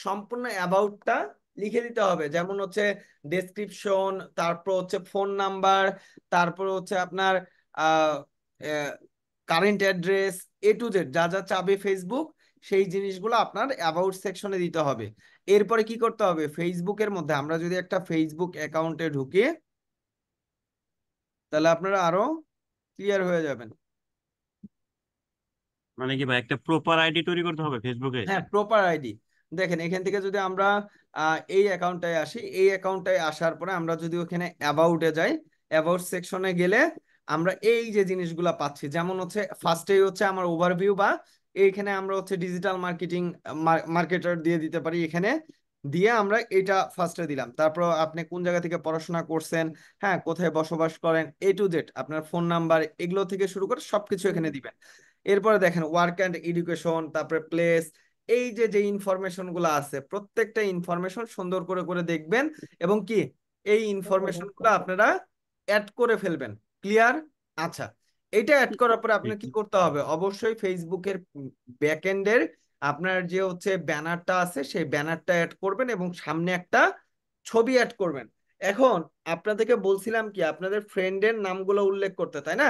A: সম্পূর্ণ অ্যাবাউটটা লিখে দিতে হবে। যেমন হচ্ছে ডেসক্রিপশন, তারপর হচ্ছে ফোন নাম্বার, তারপর হচ্ছে আপনার current address, A to Z যা যা চাবে ফেসবুক, সেই জিনিসগুলো আপনার অ্যাবাউট সেকশনে দিতে হবে। এরপরে কি করতে হবে, ফেসবুকের মধ্যে আমরা যদি একটা ফেসবুক অ্যাকাউন্টে ঢুকি, তাহলে আপনারা আরো ক্লিয়ার হয়ে যাবেন।
C: মানে কি ভাই একটা প্রপার আইডি তৈরি করতে হবে ফেসবুকে?
A: হ্যাঁ, প্রপার আইডি। দেখেন এখান থেকে যদি আমরা এই অ্যাকাউন্টটায় আসি, এই অ্যাকাউন্টটায় আসার পরে আমরা যদি ওখানে অ্যাবাউটে যাই, অ্যাবাউট সেকশনে গেলে আমরা এই যে জিনিসগুলো পাচ্ছি, যেমন হচ্ছে ফার্স্টেই হচ্ছে আমার ওভারভিউ, বা এইখানে আমরা হচ্ছে ডিজিটাল মার্কেটিং মার্কেটার দিয়ে দিতে পারি। এখানে দিয়ে আমরা এটা ফার্স্টে দিলাম, তারপর আপনি কোন জায়গা থেকে পড়াশোনা করছেন, হ্যাঁ কোথায় বসবাস করেন, A to Z আপনার ফোন নাম্বার, এগুলো থেকে শুরু করে সবকিছু এখানে দিবেন। এরপরে দেখেন ওয়ার্ক অ্যান্ড এডুকেশন, তারপরে প্লেস, এই যে যে ইনফরমেশন গুলো আছে প্রত্যেকটা ইনফরমেশন সুন্দর করে করে দেখবেন, এবং কি এই ইনফরমেশন গুলো আপনারা অ্যাড করে ফেলবেন। ক্লিয়ার? আচ্ছা, এটা অ্যাড করার পরে আপনার কি করতে হবে, অবশ্যই ফেসবুকের ব্যাকএন্ডের আপনার যে হচ্ছে ব্যানারটা আছে সেই ব্যানারটা অ্যাড করবেন, এবং সামনে একটা ছবি অ্যাড করবেন। এখন আপনাদেরকে বলছিলাম কি আপনাদের ফ্রেন্ডের নামগুলো উল্লেখ করতে, তাই না?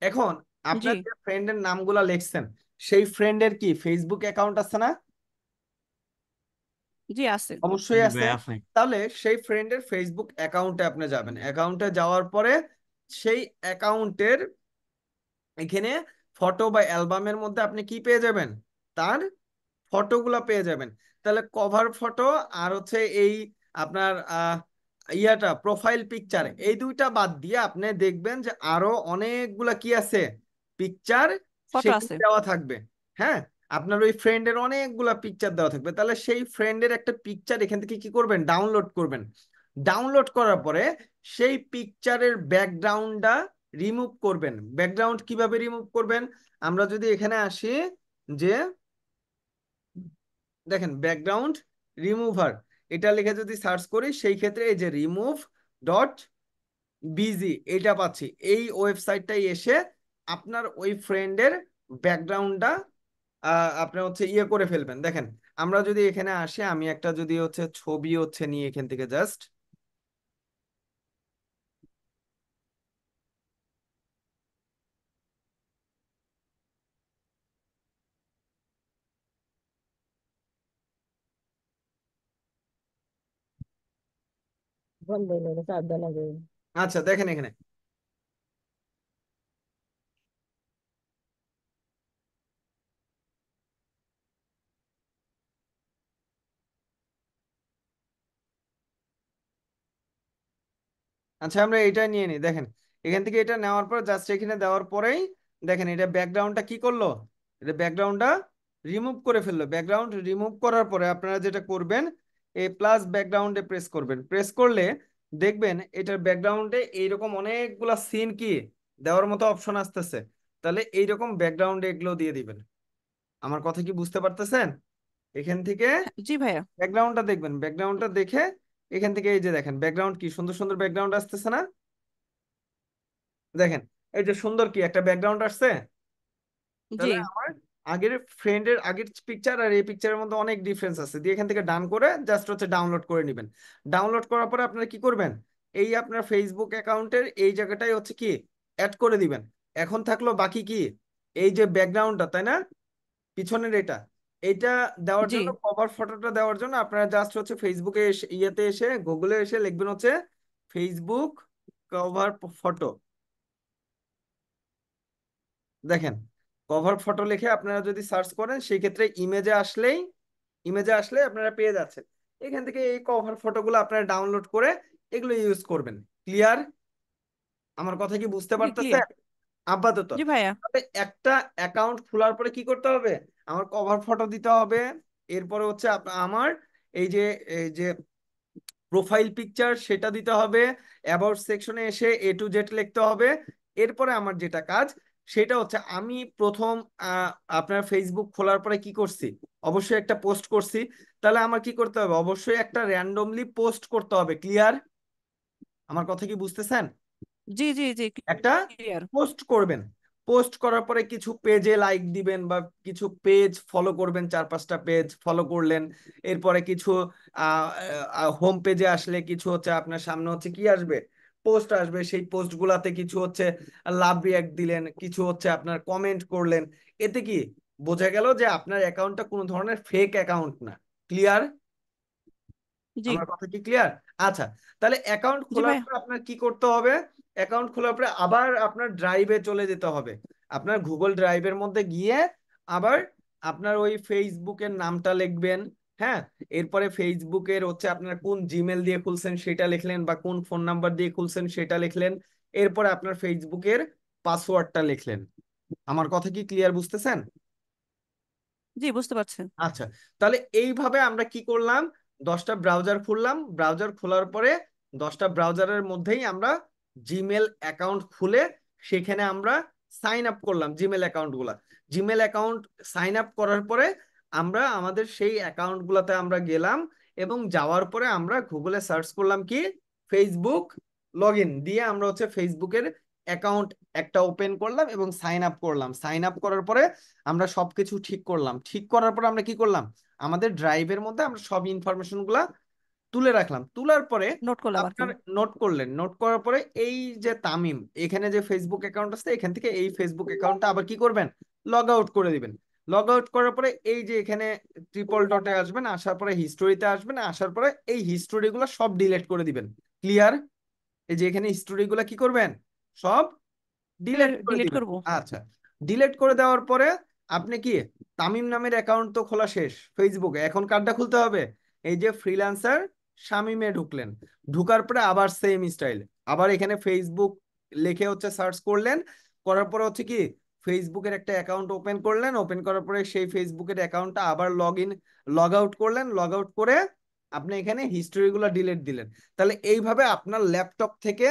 A: এখন
B: জি,
A: আপনার যে ফ্রেন্ডের নামগুলা লিখছেন, সেই ফ্রেন্ডের কি ফেসবুক অ্যাকাউন্ট আছে না?
B: জি আছে।
A: অবশ্যই
C: জি
A: আছে।
C: ভাই আছে।
A: তাহলে সেই ফ্রেন্ডের ফেসবুক অ্যাকাউন্টে আপনি যাবেন, অ্যাকাউন্টে যাওয়ার পরে সেই অ্যাকাউন্টের এখানে ফটো বা অ্যালবামের মধ্যে আপনি কি পেয়ে যাবেন, তার ফটোগুলা পেয়ে যাবেন। তাহলে কভার ফটো আর হচ্ছে এই আপনার ইয়াটা প্রোফাইল পিকচার, এই দুইটা বাদ দিয়ে আপনি দেখবেন যে আরো অনেকগুলা কি আছে, পিকচার
B: ফটো
A: সেখানে
B: আছে।
A: দেওয়া থাকবে। হ্যাঁ, আপনার ওই ফ্রেন্ডের অনেকগুলা পিকচার দেওয়া থাকবে, তাহলে সেই ফ্রেন্ডের একটা পিকচার এখান থেকে কি করবেন, ডাউনলোড করবেন। ডাউনলোড করার পরে সেই পিকচারের ব্যাকগ্রাউন্ডটা রিমুভ করবেন। ব্যাকগ্রাউন্ড কিভাবে রিমুভ করবেন, আমরা যদি এখানে আসি, যে দেখেন ব্যাকগ্রাউন্ড রিমুভার, এটা লিখে যদি সার্চ করি, সেই ক্ষেত্রে এই যে remove.bg এটা পাচ্ছি। এই ওয়েবসাইটটাই এসে আপনার ওই ফ্রেন্ডের ব্যাকগ্রাউন্ডটা আপনি হচ্ছে ইয়ে করে ফেলবেন। দেখেন আমরা যদি এখানে আসি, আমি একটা যদি হচ্ছে ছবি হচ্ছে নিয়ে এখান থেকে জাস্ট, আচ্ছা দেখেন এখানে, আচ্ছা আমরা এটা নিয়ে নিই। দেখেন এখান থেকে এটা নেওয়ার পর জাস্ট এখানে দেওয়ার পরেই দেখেন এটা ব্যাকগ্রাউন্ডটা কি করলো, এটা ব্যাকগ্রাউন্ডটা রিমুভ করে ফেললো। ব্যাকগ্রাউন্ড রিমুভ করার পরে আপনারা যেটা করবেন, এই প্লাস ব্যাকগ্রাউন্ডে প্রেস করবেন। প্রেস করলে দেখবেন এটার ব্যাকগ্রাউন্ডে এইরকম অনেকগুলা সিন কি দেওয়ার মতো অপশন আসতেছে। তাহলে এইরকম ব্যাকগ্রাউন্ডে এগুলো দিয়ে দিবেন। আমার কথা কি বুঝতে পারতেছেন? এখান থেকে
B: হ্যাঁ, জি ভাইয়া।
A: ব্যাকগ্রাউন্ডটা দেখবেন, ব্যাকগ্রাউন্ডটা দেখে এখান থেকে এই যে দেখেন ব্যাকগ্রাউন্ড কি সুন্দর সুন্দর ব্যাকগ্রাউন্ড আসতেছে না? দেখেন এই যে সুন্দর কি একটা ব্যাকগ্রাউন্ড আসছে।
B: জি,
A: তাহলে আমার আগের ফ্রেন্ডের আগের পিকচার আর এই পিকচারের মধ্যে অনেক ডিফারেন্স আছে, দিয়ে এখান থেকে ডান করে জাস্ট হচ্ছে ডাউনলোড করে নেবেন। ডাউনলোড করার পরে আপনারা কি করবেন, এই আপনার ফেসবুক অ্যাকাউন্টের এই জায়গাটাই হচ্ছে কি অ্যাড করে দিবেন। এখন থাকলো বাকি কি, এই যে ব্যাকগ্রাউন্ডটা, তাই না, পিছনের এটা, এইটা দেওয়ার
B: জি,
A: জন্য কভার ফটোটা দেওয়ার জন্য আপনারা জাস্ট হচ্ছে ফেসবুকে এসে ইয়েতে এসে গুগলে এসে লিখবেন হচ্ছে ফেসবুক কভার ফটো। দেখেন কভার ফটো লিখে আপনারা যদি সার্চ করেন সেই ক্ষেত্রে ইমেজে আসলে আপনারা পেয়ে যাচ্ছেন। এখান থেকে এই কভার ফটোগুলো আপনারা ডাউনলোড করে এগুলো ইউজ করবেন। ক্লিয়ার? আমার কথা কি বুঝতে
B: জি ক্লিয়ার।
A: পারতেছেন আপাতত?
B: জি ভাইয়া।
A: তবে একটা অ্যাকাউন্ট খোলার পরে কি করতে হবে? আমার কভার ফটো দিতে হবে, এরপরে হচ্ছে আমার এই যে প্রোফাইল পিকচার সেটা দিতে হবে, অ্যাবাউট সেকশনে এসে A to Z লিখতে হবে। এরপরে আমার যেটা কাজ সেটা হচ্ছে আমি প্রথম আহ, আপনার ফেসবুক খোলার পরে কি করছি, অবশ্যই একটা পোস্ট করছি। তাহলে আমার কি করতে হবে? অবশ্যই একটা র্যান্ডমলি পোস্ট করতে হবে। ক্লিয়ার? আমার কথা কি বুঝতেছেন?
B: জি জি জি
A: একটা
B: ক্লিয়ার।
A: পোস্ট করবেন, পোস্ট করার পরে কিছু পেজে লাইক দিবেন বা কিছু পেজ ফলো করবেন, 4-5টা পেজ ফলো করলেন। এরপরে কিছু হোম পেজে আসলে কিছু হচ্ছে আপনার সামনে হচ্ছে কি আসবে, পোস্ট আসবে। সেই পোস্ট গুলাতে কিছু হচ্ছে লাভ রিয়াক্ট দিলেন, কিছু হচ্ছে আপনার কমেন্ট করলেন। এতে কি বোঝা গেল যে আপনার অ্যাকাউন্টটা কোনো ধরনের ফেক অ্যাকাউন্ট না। ক্লিয়ার?
B: জি
A: আমার কথা কি ক্লিয়ার? আচ্ছা, তাহলে অ্যাকাউন্ট
B: জি
A: খোলার
B: ভাইয়া।
A: পর আপনার কি করতে হবে? অ্যাকাউন্ট খোলার পরে আবার আপনার ড্রাইভে চলে যেতে হবে। আপনার গুগল ড্রাইভের মধ্যে গিয়ে আবার আপনার ওই ফেসবুকের নামটা লিখবেন। হ্যাঁ, এরপরে ফেসবুকের হচ্ছে আপনার কোন জিমেল দিয়ে খুলছেন সেটা লিখলেন, বা কোন ফোন নাম্বার দিয়ে খুলছেন সেটা লিখলেন। এরপরে আপনার ফেসবুকের পাসওয়ার্ডটা লিখলেন। আমার কথা কি ক্লিয়ার বুঝতেছেন?
B: জি বুঝতে পারছেন।
A: আচ্ছা, তাহলে এইভাবে আমরা কি করলাম, 10টা ব্রাউজার খুললাম। ব্রাউজার খোলার পরে 10টা ব্রাউজারের মধ্যেই আমরা জিমেল অ্যাকাউন্ট খুলে সেখানে আমরা সাইন আপ করলাম জিমেল অ্যাকাউন্ট গুলা। জিমেল অ্যাকাউন্ট সাইন আপ করার পরে আমরা আমাদের সেই অ্যাকাউন্ট গুলাতে আমরা গেলাম, এবং যাওয়ার পরে আমরা গুগলে সার্চ করলাম কি, ফেসবুক লগ ইন দিয়ে আমরা হচ্ছে ফেসবুকের অ্যাকাউন্ট একটা ওপেন করলাম এবং সাইন আপ করলাম। সাইন আপ করার পরে আমরা সবকিছু ঠিক করলাম। ঠিক করার পর আমরা কি করলাম, আমাদের ড্রাইভের মধ্যে আমরা সব ইনফরমেশন গুলা তুলে রাখলাম। তুলার পরে
B: নোট করলাম আর কি।
A: আপনার নোট করলেন, নোট করার পরে এই যে তামিম এখানে যে ফেসবুক অ্যাকাউন্ট আছে, এখান থেকে এই ফেসবুক অ্যাকাউন্টটা আবার কি করবেন, লগ আউট করে দিবেন। লগ আউট করার পরে এই যে এখানে ট্রিপল ডটে আসবেন, আসার পরে হিস্টোরিতে আসবেন, আসার পরে এই হিস্টোরি গুলো সব ডিলিট করে দিবেন। ক্লিয়ার? এই যে এখানে হিস্টোরি গুলা কি করবেন, সব ডিলেট করে
B: ডিলিট
A: দিবেন।
B: করব।
A: আচ্ছা, ডিলেট করে দেওয়ার পরে আপনি কি, তামিম নামের অ্যাকাউন্ট তো খোলা শেষ ফেসবুকে, এখন কার্ডটা খুলতে হবে। এই যে ফ্রিল্যান্সার শামিমে ঢুকলেন, ঢুকার পরে আবার সেম স্টাইল, আবার এখানে ফেসবুক লিখে হচ্ছে সার্চ করলেন। করার পরে হচ্ছে কি, ফেসবুকের একটা অ্যাকাউন্ট ওপেন করলেন, ওপেন করার পরে সেই ফেসবুকের অ্যাকাউন্টটা আবার লগ আউট করলেন। লগ আউট করে আপনি এখানে হিস্টোরিগুলো ডিলিট দিলেন। তাহলে এইভাবে আপনার ল্যাপটপ থেকে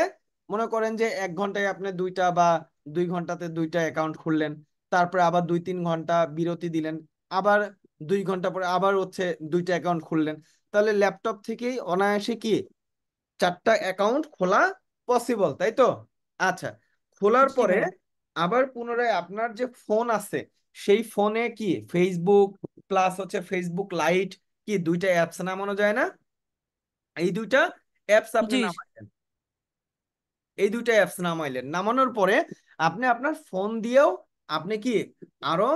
A: মনে করেন যে 1 ঘন্টায় আপনি 2টা বা 2 ঘন্টাতে 2টা অ্যাকাউন্ট খুললেন, তারপরে আবার 2-3 ঘন্টা বিরতি দিলেন, আবার 2 ঘন্টা পরে আবার হচ্ছে 2টা অ্যাকাউন্ট খুললেন। তাহলে ল্যাপটপ থেকেই অনায়াসে কি 4টা অ্যাকাউন্ট খোলা পসিবল, তাই তো? আচ্ছা, খোলার
B: জি
A: পরে
B: ভাইয়া।
A: আবার পুনরায় আপনার যে ফোন আছে সেই ফোনে কি ফেসবুক প্লাস হচ্ছে ফেসবুক লাইট, কি 2টা অ্যাপস নামানো যায় না? এই 2টা অ্যাপস আপনি
B: জি
A: নামাইলেন। এই 2টা অ্যাপস নামাইলেন, নামানোর পরে আপনি আপনার ফোন দিয়েও আপনি কি আরো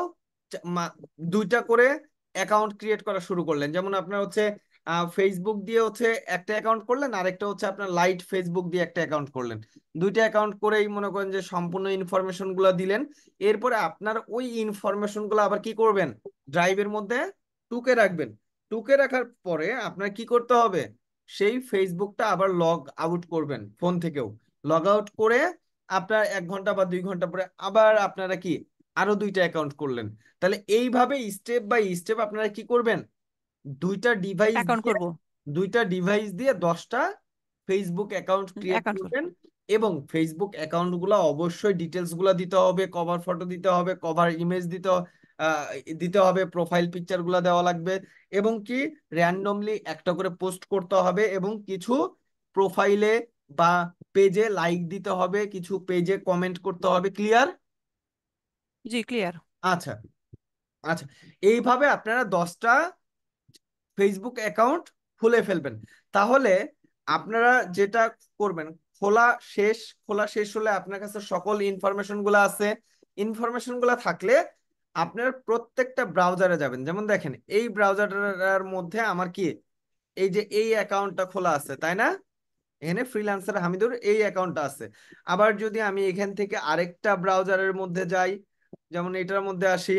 A: 2টা করে অ্যাকাউন্ট ক্রিয়েট করা শুরু করলেন। যেমন আপনার হচ্ছে ফেসবুক দিয়ে হচ্ছে একটা অ্যাকাউন্ট করলেন, আরেকটা হচ্ছে আপনার লাইট ফেসবুক দিয়ে একটা অ্যাকাউন্ট করলেন। 2টা অ্যাকাউন্ট করেই মনে করেন যে সম্পূর্ণ ইনফরমেশন গুলো দিলেন। এরপরে আপনার ওই ইনফরমেশন গুলো আবার কি করবেন, ড্রাইভের মধ্যে টুকে রাখবেন। টুকে রাখার পরে আপনার কি করতে হবে, সেই ফেসবুকটা আবার লগ আউট করবেন ফোন থেকেও। লগ আউট করে আপনার 1 ঘন্টা বা 2 ঘন্টা পরে আবার আপনারা কি আরো 2টা অ্যাকাউন্ট করলেন। তাহলে এইভাবে স্টেপ বাই স্টেপ আপনারা কি করবেন, দুইটা ডিভাইস
B: অ্যাকাউন্ট
A: দিয়ে
B: করব।
A: 10টা ফেসবুক অ্যাকাউন্ট ক্রিয়েট
B: অ্যাকাউন্ট করব।
A: করবেন। এবং ফেসবুক অ্যাকাউন্ট গুলো অবশ্যই ডিটেলস গুলো দিতে হবে, কভার ফটো দিতে হবে, কভার ইমেজ আহ, দিতে হবে, প্রোফাইল পিকচার গুলো দেওয়া লাগবে, এবং কি র্যান্ডমলি একটা করে পোস্ট করতে হবে, এবং কিছু প্রোফাইলে বা পেজে লাইক দিতে হবে, কিছু পেজে কমেন্ট করতে হবে। ক্লিয়ার?
B: জি ক্লিয়ার।
A: আচ্ছা, আচ্ছা, এইভাবে আপনারা 10টা ফেসবুক অ্যাকাউন্ট খুলে ফেলবেন। তাহলে আপনারা যেটা করবেন, খোলা শেষ, খোলা শেষ হলে আপনার কাছে সকল ইনফরমেশন গুলো আছে। ইনফরমেশন গুলো থাকলে আপনার প্রত্যেকটা ব্রাউজারে যাবেন। যেমন দেখেন এই ব্রাউজারটার মধ্যে আমার কি, এই যে এই অ্যাকাউন্টটা খোলা আছে তাই না, এখানে ফ্রিল্যান্সার হামিদুর এই অ্যাকাউন্টটা আছে। আবার যদি আমি এখান থেকে আরেকটা ব্রাউজারের মধ্যে যাই, যেমন এটার মধ্যে আসি,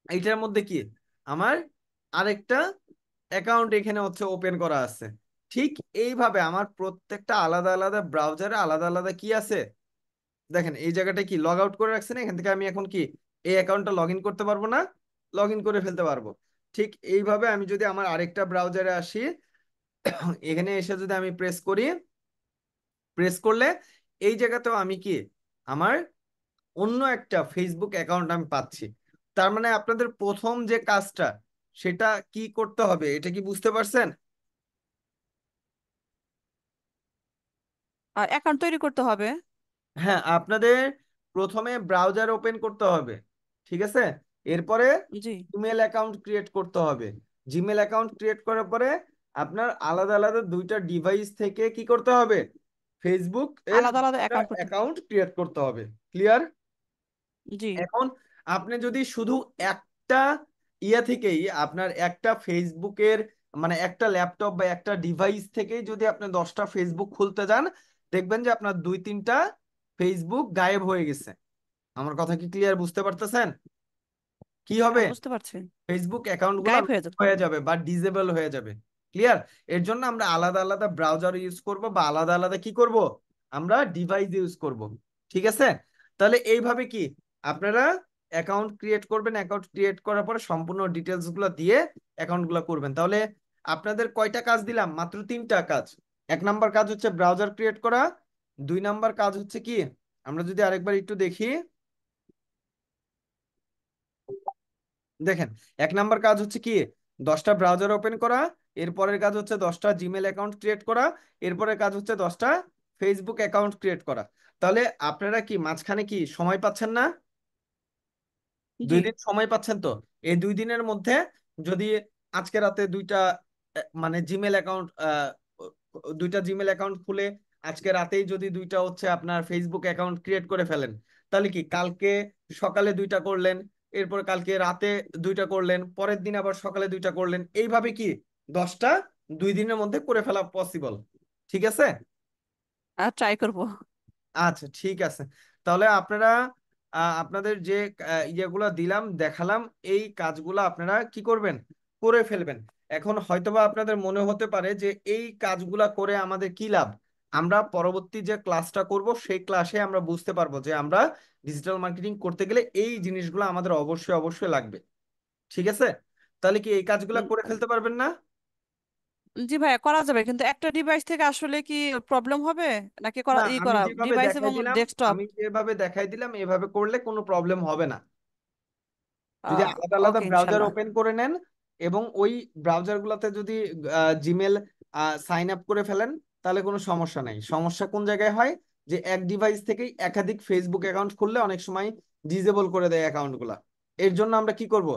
A: এইটার মধ্যে কি আমার আরেকটা অ্যাকাউন্ট এখানে হচ্ছে ওপেন করা আছে। ঠিক এইভাবে আমার প্রত্যেকটা আলাদা আলাদা ব্রাউজারে আলাদা আলাদা কি আছে, দেখেন এই জায়গাটা কি লগ আউট করে রাখছে না, এখান থেকে আমি এখন কি এই অ্যাকাউন্টটা লগ ইন করতে পারবো না, লগ ইন করে ফেলতে পারবো। ঠিক এইভাবে আমি যদি আমার আরেকটা ব্রাউজারে আসি, এখানে এসে যদি আমি প্রেস করি, প্রেস করলে এই জায়গাতেও আমি কি আমার অন্য একটা ফেসবুক অ্যাকাউন্ট আমি পাচ্ছি। তার মানে আপনাদের প্রথম যে কাজটা সেটা কি করতে হবে, এটা কি বুঝতে পারছেন?
B: অ্যাকাউন্ট তৈরি করতে হবে।
A: হ্যাঁ, আপনাদের প্রথমে ব্রাউজার ওপেন করতে হবে, ঠিক আছে? এরপরে
B: জি,
A: জিমেল অ্যাকাউন্ট ক্রিয়েট করতে হবে। জিমেল অ্যাকাউন্ট ক্রিয়েট করার পরে আপনার আলাদা আলাদা দুইটা ডিভাইস থেকে কি করতে হবে, ফেসবুক এর
B: আলাদা আলাদা
A: একটা
B: অ্যাকাউন্ট করতে।
A: অ্যাকাউন্ট ক্রিয়েট করতে হবে। ক্লিয়ার?
B: জি,
A: এখন আপনি যদি শুধু একটা ইয়া থেকেই আপনার একটা ফেসবুকের মানে একটা ল্যাপটপ বা একটা ডিভাইস থেকেই যদি আপনি 10টা ফেসবুক খুলতে যান, দেখবেন যে আপনার 2-3টা ফেসবুক গায়েব হয়ে গেছে। আমার কথা কি ক্লিয়ার বুঝতে পারতেছেন? কি হবে,
B: বুঝতে পারছি।
A: ফেসবুক অ্যাকাউন্ট গুলো
B: গায়েব হয়ে যাবে।
A: হয়ে যাবে বা ডিসেবল হয়ে যাবে। ক্লিয়ার? এর জন্য আমরা আলাদা আলাদা ব্রাউজার ইউজ করব বা আলাদা আলাদা কি করব, আমরা ডিভাইস ইউজ করব। ঠিক আছে? তাহলে এইভাবে কি আপনারা অ্যাকাউন্ট ক্রিয়েট করবেন, অ্যাকাউন্ট ক্রিয়েট করার পরে সম্পূর্ণ ডিটেলস গুলো দিয়ে অ্যাকাউন্ট গুলো করবেন। তাহলে আপনাদের কয়টা কাজ দিলাম? মাত্র 3টা কাজ। 1 নাম্বার কাজ হচ্ছে ব্রাউজার ক্রিয়েট করা, 2 নাম্বার কাজ হচ্ছে কি, আমরা যদি আরেকবার একটু দেখি, দেখেন 1 নাম্বার কাজ হচ্ছে কি 10টা ব্রাউজার ওপেন করা, এরপরের কাজ হচ্ছে 10টা জিমেল অ্যাকাউন্ট ক্রিয়েট করা, এরপরের কাজ হচ্ছে 10টা ফেসবুক অ্যাকাউন্ট ক্রিয়েট করা। তাহলে আপনারা কি মাঝখানে কি সময় পাচ্ছেন না?
B: জি,
A: 2 দিন সময় পাচ্ছেন তো? এই 2 দিনের মধ্যে যদি আজকে রাতে মানে জিমেল অ্যাকাউন্ট 2টা জিমেল অ্যাকাউন্ট খুলে আজকে রাতেই যদি 2টা হচ্ছে আপনার ফেসবুক অ্যাকাউন্ট ক্রিয়েট করে ফেলেন, তাহলে কি কালকে সকালে 2টা করলেন, এরপর কালকে রাতে 2টা করলেন, পরের দিন আবার সকালে 2টা করলেন, এইভাবে কি 10টা 2 দিনের মধ্যে করে ফেলা পসিবল। ঠিক আছে?
B: আর ট্রাই করব।
A: আচ্ছা ঠিক আছে। তাহলে আপনারা আপনাদের যে ইয়েগুলা দিলাম দেখালাম, এই কাজগুলো আপনারা কি করবেন, করে ফেলবেন। এখন হয়তোবা আপনাদের মনে হতে পারে যে এই কাজগুলা করে আমাদের কি লাভ, আমরা পরবর্তী যে ক্লাসটা করব সেই ক্লাসে আমরা বুঝতে পারবো যে আমরা ডিজিটাল মার্কেটিং করতে গেলে এই জিনিসগুলো আমাদের অবশ্যই অবশ্যই লাগবে। ঠিক আছে? তাহলে কি এই কাজগুলা করে ফেলতে পারবেন না?
B: জি ভাইয়া, করা যাবে, কিন্তু একটা ডিভাইস থেকে আসলে কি প্রবলেম হবে নাকি করা
A: না, আমি
B: করা
A: যেভাবে
B: ডিভাইস
A: দেখাই
B: এবং
A: দিলাম,
B: ডেস্কটপ?
A: আমি যেভাবে দেখাই দিলাম এভাবে করলে কোনো প্রবলেম হবে না। যদি আলাদা আলাদা
B: ওকে,
A: ব্রাউজার
B: ইনশাল্লাহ।
A: ওপেন করে নেন এবং ওই ব্রাউজার গুলোতে যদি জিমেল সাইন আপ করে ফেলেন, তাহলে কোনো সমস্যা নাই। সমস্যা কোন জায়গায় হয়, যে এক ডিভাইস থেকেই একাধিক ফেসবুক অ্যাকাউন্ট খুললে অনেক সময় ডিসেবল করে দেয় অ্যাকাউন্ট গুলা। এর জন্য আমরা কি করব,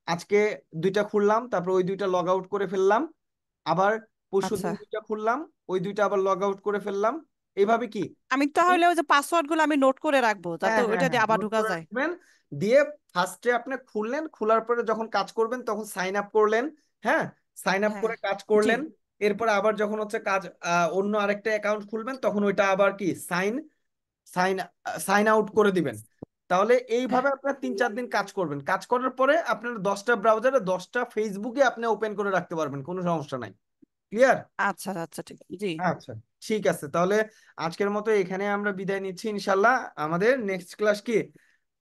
A: আজকে 2টা খুললাম, তারপর ওই 2টা লগ আউট করে ফেললাম, আবার
B: আচ্ছা,
A: পরশুদিন 2টা খুললাম, ওই 2টা আবার লগ আউট করে ফেললাম। এইভাবে কি,
B: আমি তাহলে ওই যে পাসওয়ার্ড গুলো আমি নোট করে রাখবো যাতে
A: হ্যাঁ হ্যাঁ
B: ওইটা
A: হ্যাঁ
B: দিয়ে আবার
A: নোট
B: ঢোকা
A: করে
B: যায়।
A: রাখবেন। দিয়ে ফার্স্টে আপনি খুললেন, খোলার পরে যখন কাজ করবেন তখন সাইন আপ করলেন। হ্যাঁ, সাইন আপ
B: হ্যাঁ,
A: করে কাজ
B: জি,
A: করলেন। এরপরে আবার যখন হচ্ছে কাজ অন্য আরেকটা অ্যাকাউন্ট খুলবেন তখন ওইটা আবার কি সাইন সাইন সাইন আউট করে দিবেন। তাহলে এইভাবে আপনার 3-4 দিন কাজ করবেন, কাজ করার পরে আপনার 10টা ব্রাউজারে 10টা ফেসবুকে আপনি ওপেন করে রাখতে পারবেন, কোনো সমস্যা নাই। ক্লিয়ার?
B: আচ্ছা আচ্ছা, ঠিক, জি।
A: আচ্ছা ঠিক আছে। তাহলে আজকের মতো এখানে আমরা বিদায় নিচ্ছি ইনশাল্লাহ। আমাদের নেক্সট ক্লাস কি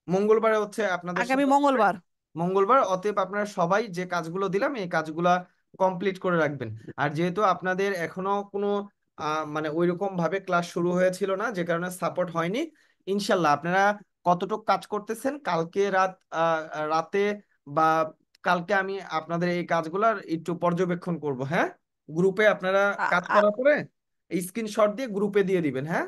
A: মঙ্গলবারে হচ্ছে আপনাদের
B: আগামী
A: সাথে হবে।
B: মঙ্গলবার।
A: মঙ্গলবার, অতএব আপনারা সবাই যে কাজগুলো দিলাম এই কাজগুলা কমপ্লিট করে রাখবেন। আর যেহেতু আপনাদের এখনো কোনো মানে ওইরকম ভাবে ক্লাস শুরু হয়েছিল না, যে কারণে সাপোর্ট হয়নি, ইনশাল্লাহ আপনারা কতটুকু কাজ করতেছেন কালকে রাতে বা কালকে আমি আপনাদের এই কাজগুলার একটু পর্যবেক্ষণ করব। হ্যাঁ, গ্রুপে আপনারা
B: আ-
A: কাজ
B: আ-
A: করার পরে স্ক্রিনশট দিয়ে গ্রুপে দিয়ে দিবেন। হ্যাঁ,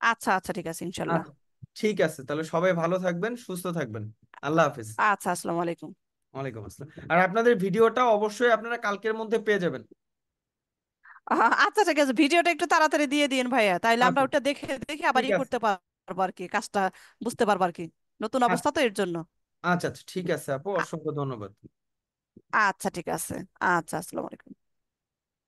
B: আচ্ছা আচ্ছা, ঠিক আছে, ইনশাল্লাহ।
A: আচ্ছা ঠিক আছে। তাহলে সবাই ভালো থাকবেন, সুস্থ থাকবেন। আল্লাহ হাফিজ।
B: আচ্ছা, আসসালামু আলাইকুম।
A: ওয়ালাইকুম আসসালাম। আর আপনাদের ভিডিওটা অবশ্যই আপনারা কালকের মধ্যে পেয়ে যাবেন।
B: আচ্ছা, ঠিক আছে, ভিডিওটা একটু তাড়াতাড়ি দিয়ে দিন ভাইয়া, তাইলে আমরা
A: আচ্ছা
B: ওটা দেখে দেখে আবার
A: ঠিক
B: ই
A: আছে।
B: করতে পারবো আর কি, কাজটা বুঝতে পারবো আর কি, নতুন
A: আচ্ছা
B: অবস্থা তো এর জন্য।
A: আচ্ছা আচ্ছা, ঠিক আছে আপু,
B: আ-
A: অসংখ্য ধন্যবাদ।
B: আচ্ছা, ঠিক আছে। আচ্ছা, আসসালামু আলাইকুম।